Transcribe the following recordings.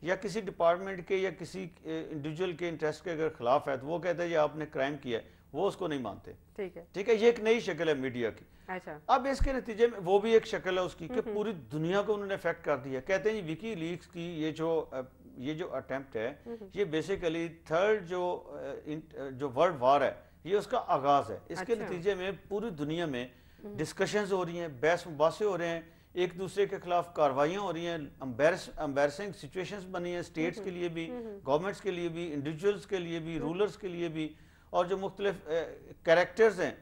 یا کسی ڈپارٹمنٹ کے یا کسی انڈیویجول کے انٹرسٹ کے اگر خلاف ہے تو وہ کہتا ہے یہ آپ نے کرائم کیا ہے، وہ اس کو نہیں مانتے. ٹھیک ہے، یہ ایک نئی شکل ہے میڈیا کی. اب اس کے نتیجے میں وہ بھی ایک شکل ہے اس کی کہ پوری دنیا کو انہوں نے افیکٹ کر دیا. کہتے ہیں وکی لیکس کی یہ جو اٹیمپٹ ہے یہ بیسیکلی تھرڈ جو ورلڈ وار ہے یہ اس کا آغاز ہے. اس کے نتیجے میں پوری دنیا میں ڈسکشنز ہو رہی ہیں، بحث مباحثے ہو رہے ہیں، ایک دوسرے کے خلاف کاروائیاں ہو رہی ہیں، امبیرسنگ سچویشنز بنی ہیں اسٹیٹس کے لیے بھی، گورنمنٹس کے لیے بھی، انڈیویجولز کے لیے بھی، رولرز کے لیے بھی، اور جو مختلف کریکٹرز ہیں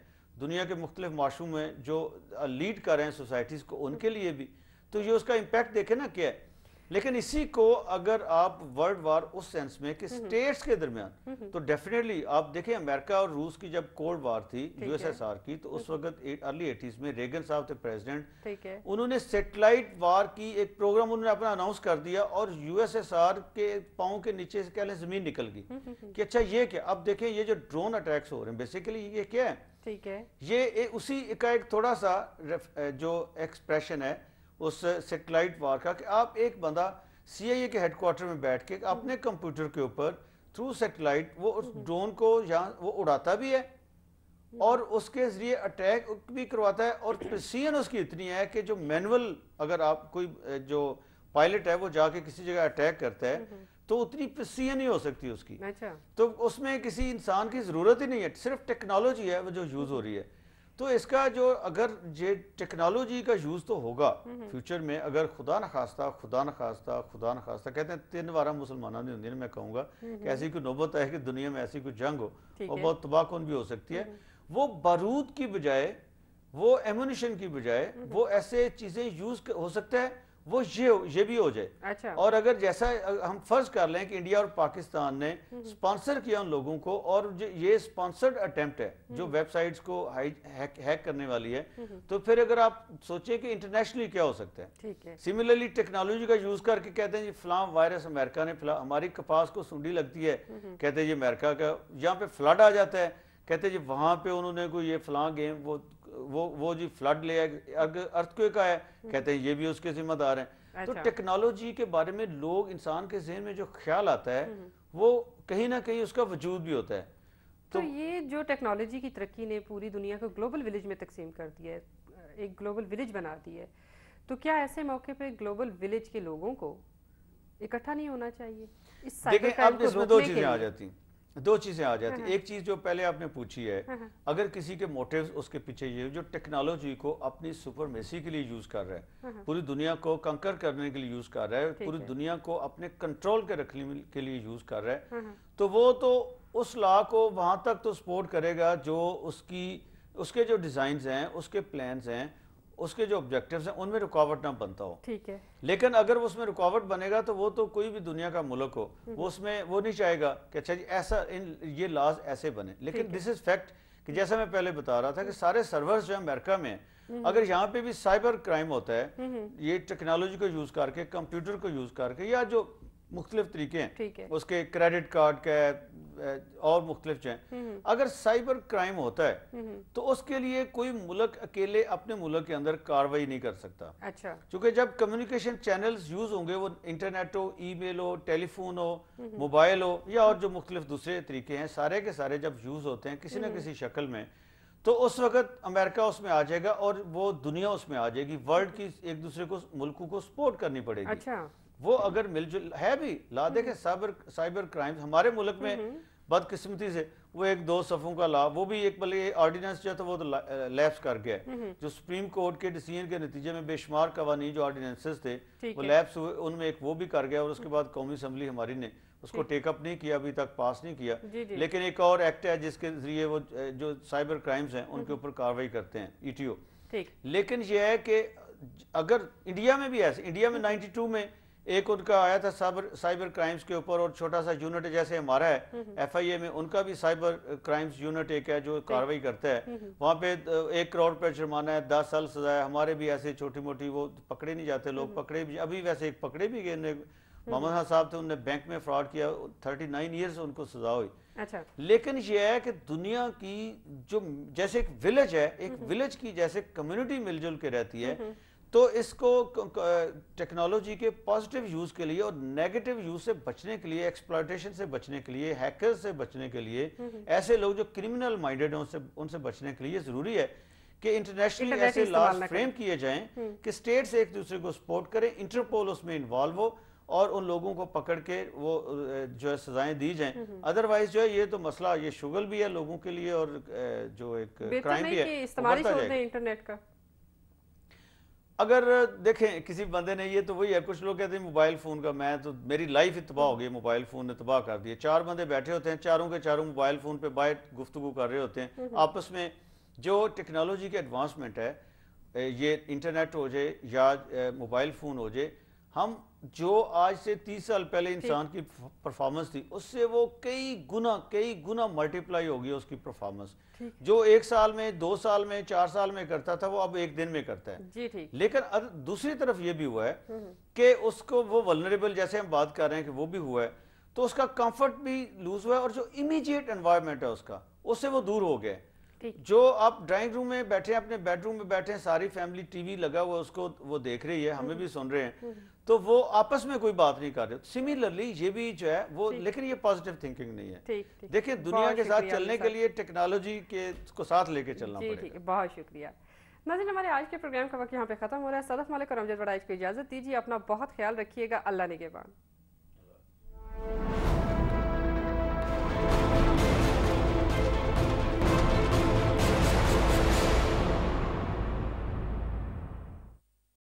دنیا کے مختلف معاشروں میں جو لیڈ کر رہے ہیں سوسائٹیز کو ان کے لیے بھی. تو یہ اس کا امپیکٹ دیکھیں نا کیا ہے. لیکن اسی کو اگر آپ ورلڈ وار اس سینس میں کہ سٹیٹس کے درمیان، تو ڈیفینیٹلی آپ دیکھیں امریکہ اور روس کی جب کولڈ وار تھی یو ایس ایس آر کی، تو اس وقت ارلی 80s میں ریگن صاحب تھے پریزیڈنٹ، انہوں نے سیٹلائٹ وار کی ایک پروگرام انہوں نے اپنا اناؤنس کر دیا اور یو ایس ایس آر کے پاؤں کے نیچے سے کہہ لیں زمین نکل گئی کہ اچھا یہ کیا. اب دیکھیں یہ جو ڈرون اٹیکس ہو رہے ہیں بیسیکلی یہ کیا ہے. ٹھیک ہے، یہ اسی کا ایک تھوڑا سا جو ایکسپریشن ہے اس سیٹلائٹ وار کا کہ آپ ایک بندہ سی آئی اے کے ہیڈ کوارٹر میں بیٹھ کے اپنے کمپیوٹر کے اوپر تھرو سیٹلائٹ وہ اس ڈرون کو یہاں وہ اڑاتا بھی ہے اور اس کے ذریعے اٹیک بھی کرواتا ہے. اور پریسیژن اس کی اتنی ہے کہ جو مینول اگر آپ کوئی جو پائلٹ ہے وہ جا کے کسی جگہ اٹیک کرتا ہے تو اتنی پریسیژن نہیں ہو سکتی اس کی. تو اس میں کسی انسان کی ضرورت ہی نہیں ہے، صرف ٹیکنالوجی ہے وہ جو یوز ہو رہی ہے. تو اس کا جو اگر یہ ٹیکنالوجی کا یوز تو ہوگا فیوچر میں، اگر خدا نخواستہ کہتے ہیں 3 بار مسلمانوں نے میں کہوں گا کہ ایسی کوئی نوبت ہے کہ دنیا میں ایسی کوئی جنگ ہو اور بہت تباہ کن بھی ہو سکتی ہے، وہ بارود کی بجائے، وہ ایمونیشن کی بجائے وہ ایسے چیزیں یوز ہو سکتا ہے وہ یہ بھی ہو جائے. اور اگر جیسا ہم فرض کر لیں کہ انڈیا اور پاکستان نے سپانسر کیا ان لوگوں کو، اور یہ سپانسرڈ اٹیمپٹ ہے جو ویب سائٹس کو ہیک کرنے والی ہے، تو پھر اگر آپ سوچیں کہ انٹرنیشنلی کیا ہو سکتا ہے. سملرلی ٹیکنالوجی کا یوز کر کے کہتے ہیں جی فلاں وائرس امریکہ نے ہماری کپاس کو سنڈی لگتی ہے، کہتے ہیں یہ امریکہ کا، یہاں پہ فلڈ آ جاتا ہے، کہتے ہیں جی وہاں پہ انہوں نے کوئی یہ فلاں گیم وہ جی فلڈ لے ارتھکویک آیا، کہتے ہیں یہ بھی اس کے ذمہ دار ہیں. تو ٹیکنالوجی کے بارے میں لوگ انسان کے ذہن میں جو خیال آتا ہے وہ کہیں نہ کہیں اس کا وجود بھی ہوتا ہے. تو یہ جو ٹیکنالوجی کی ترقی نے پوری دنیا کو گلوبل ولیج میں تقسیم کر دیا ہے، ایک گلوبل ولیج بنا دی ہے، تو کیا ایسے موقع پہ گلوبل ولیج کے لوگوں کو اکٹھا نہیں ہونا چاہیے اس سائبر کرائم کو روکنے کے لیے؟ دیکھیں اب اس میں 2 چیزیں آ جاتی ہیں. ایک چیز جو پہلے آپ نے پوچھی ہے، اگر کسی کے موٹیوز اس کے پیچھے یہ جو ٹیکنالوجی کو اپنی سپرمیسی کے لیے یوز کر رہا ہے، پوری دنیا کو کنکر کرنے کے لیے یوز کر رہا ہے، پوری دنیا کو اپنے کنٹرول کے رکھنے کے لیے یوز کر رہا ہے، تو وہ تو اس لا کو وہاں تک تو سپورٹ کرے گا جو اس کے جو ڈیزائنز ہیں، اس کے پلانز ہیں، اس کے جو آبجیکٹیوز ہیں ان میں رکاوٹ نہ بنتا ہو. لیکن اگر اس میں رکاوٹ بنے گا تو وہ تو کوئی بھی دنیا کا ملک ہو وہ اس میں وہ نہیں چاہے گا کہ اچھا جی ایسا یہ لاز ایسے بنے. لیکن دس از فیکٹ کہ جیسا میں پہلے بتا رہا تھا کہ سارے سرورز جو امریکہ میں اگر یہاں پہ بھی سائبر کرائم ہوتا ہے یہ ٹیکنالوجی کو یوز کر کے، کمپیوٹر کو یوز کر کے، یا جو مختلف طریقے ہیں اس کے کریڈٹ کارڈ کا اور مختلف ہیں، اگر سائبر کرائم ہوتا ہے تو اس کے لیے کوئی ملک اکیلے اپنے ملک کے اندر کاروائی نہیں کر سکتا. چونکہ جب کمیونیکیشن چینلز یوز ہوں گے، وہ انٹرنیٹ ہو، ای میل ہو، ٹیلی فون ہو، موبائل ہو، یا اور جو مختلف دوسرے طریقے ہیں، سارے کے سارے جب یوز ہوتے ہیں کسی نہ کسی شکل میں، تو اس وقت امریکہ اس میں آ جائے گا اور وہ دنیا اس میں آ جائے گی. ورلڈ کی ایک دوسرے کو ملکوں کو سپورٹ کرنی پڑے گی. وہ اگر مل جل ہے بھی لا دے کہ سائبر کرائم ہمارے ملک میں بدقسمتی سے وہ 1-2 صفوں کا لا، وہ بھی ایک بلکہ آرڈیننس جو تھا وہ تو لیپس کر گیا ہے، جو سپریم کورٹ کے ڈیسیژن کے نتیجے میں بے شمار قوانین جو آرڈیننسز تھے وہ لیپس ہوئے، ان میں ایک وہ بھی کر گیا، اور اس کے بعد قومی اسمبلی ہماری نے اس کو ٹیک اپ نہیں کیا، ابھی تک پاس نہیں کیا. لیکن ایک اور ایکٹ ہے جس کے ذریعے وہ جو سائبر کرائمز ہیں ان کے اوپر کاروائی کرتے ہیں، ETO. لیکن یہ ہے کہ اگر انڈیا میں بھی ایسے، انڈیا میں 92 میں ایک ان کا آیا تھا سائبر کرائمز کے اوپر، اور چھوٹا سا یونٹ جیسے ہمارا ہے FIA میں، ان کا بھی سائبر کرائمز یونٹ ایک ہے جو کاروائی کرتا ہے. وہاں پہ 1 کروڑ روپے جرمانہ ہے، 10 سال سزا ہے. ہمارے بھی ایسے چھوٹی موٹی وہ پکڑے نہیں جاتے لوگ، پکڑے بھی ابھی ویسے ایک پکڑے بھی گئے، محمد خان صاحب تھے، انہوں نے بینک میں فراڈ کیا، 39 ایئرز ان کو سزا ہوئی. لیکن یہ ہے کہ دنیا کی جو جیسے ایک ولیج ہے، ایک ولیج کی جیسے کمیونٹی مل جل کے رہتی ہے، تو اس کو ٹیکنالوجی کے پازیٹیو یوز کے لیے اور نیگیٹو یوز سے بچنے کے لیے، ایکسپلائٹیشن سے بچنے کے لیے، ہیکر سے بچنے کے لیے، ایسے لوگ جو کرمنل مائنڈڈ ہیں ان سے بچنے کے لیے ضروری ہے کہ انٹرنیشنلی ایسے لاز فریم کیے جائیں کہ اسٹیٹس ایک دوسرے کو سپورٹ کریں، انٹرپول اس میں انوالو ہو اور ان لوگوں کو پکڑ کے وہ جو ہے سزائیں دی جائیں. ادروائز جو ہے یہ تو مسئلہ یہ شغل بھی ہے لوگوں کے لیے اور جو ایک کرائم بھی ہے استعمال چھوڑ دیں انٹرنیٹ کا. اگر دیکھیں کسی بندے نے، یہ تو وہی ہے، کچھ لوگ کہتے ہیں موبائل فون کا میں تو میری لائف ہی تباہ ہو گئی، موبائل فون نے تباہ کر دیا. 4 بندے بیٹھے ہوتے ہیں، چاروں کے چاروں موبائل فون پہ باہر گفتگو کر رہے ہوتے ہیں آپس میں. جو ٹیکنالوجی کے ایڈوانسمنٹ ہے، یہ انٹرنیٹ ہو جائے یا موبائل فون ہو جائے، ہم جو آج سے 30 سال پہلے انسان کی پرفارمنس تھی اس سے وہ کئی گنا ملٹیپلائی ہو گئی اس کی پرفارمنس. جو 1 سال میں 2 سال میں 4 سال میں کرتا تھا وہ اب 1 دن میں کرتا ہے. لیکن دوسری طرف یہ بھی ہوا ہے کہ اس کو وہ ولنریبل، جیسے ہم بات کر رہے ہیں کہ وہ بھی ہوا ہے، تو اس کا کمفرٹ بھی لوز ہوا ہے اور جو امیجیٹ انوائرمنٹ ہے اس سے وہ دور ہو گیا. جو آپ ڈرائنگ روم میں بیٹھے ہیں، اپنے بیڈ روم میں بیٹھے ہیں، ساری فیملی ٹی وی لگا ہوا اس کو وہ دیکھ رہی ہے، ہمیں بھی سن رہے ہیں، تو وہ آپس میں کوئی بات نہیں کر رہے. سملرلی یہ بھی جو ہے وہ، لیکن یہ پازیٹیو تھنکنگ نہیں ہے. دیکھیں دنیا کے ساتھ چلنے کے لیے ٹیکنالوجی کے کو ساتھ لے کے چلنا پڑے گا. بہت شکریہ. ناظرین ہمارے آج کے پروگرام کا وقت یہاں پہ ختم ہو رہا ہے. صدف ملک اور امجد وڑائچ کو اجازت دیجیے. اپنا بہت خیال رکھیے گا. اللہ نگہبان.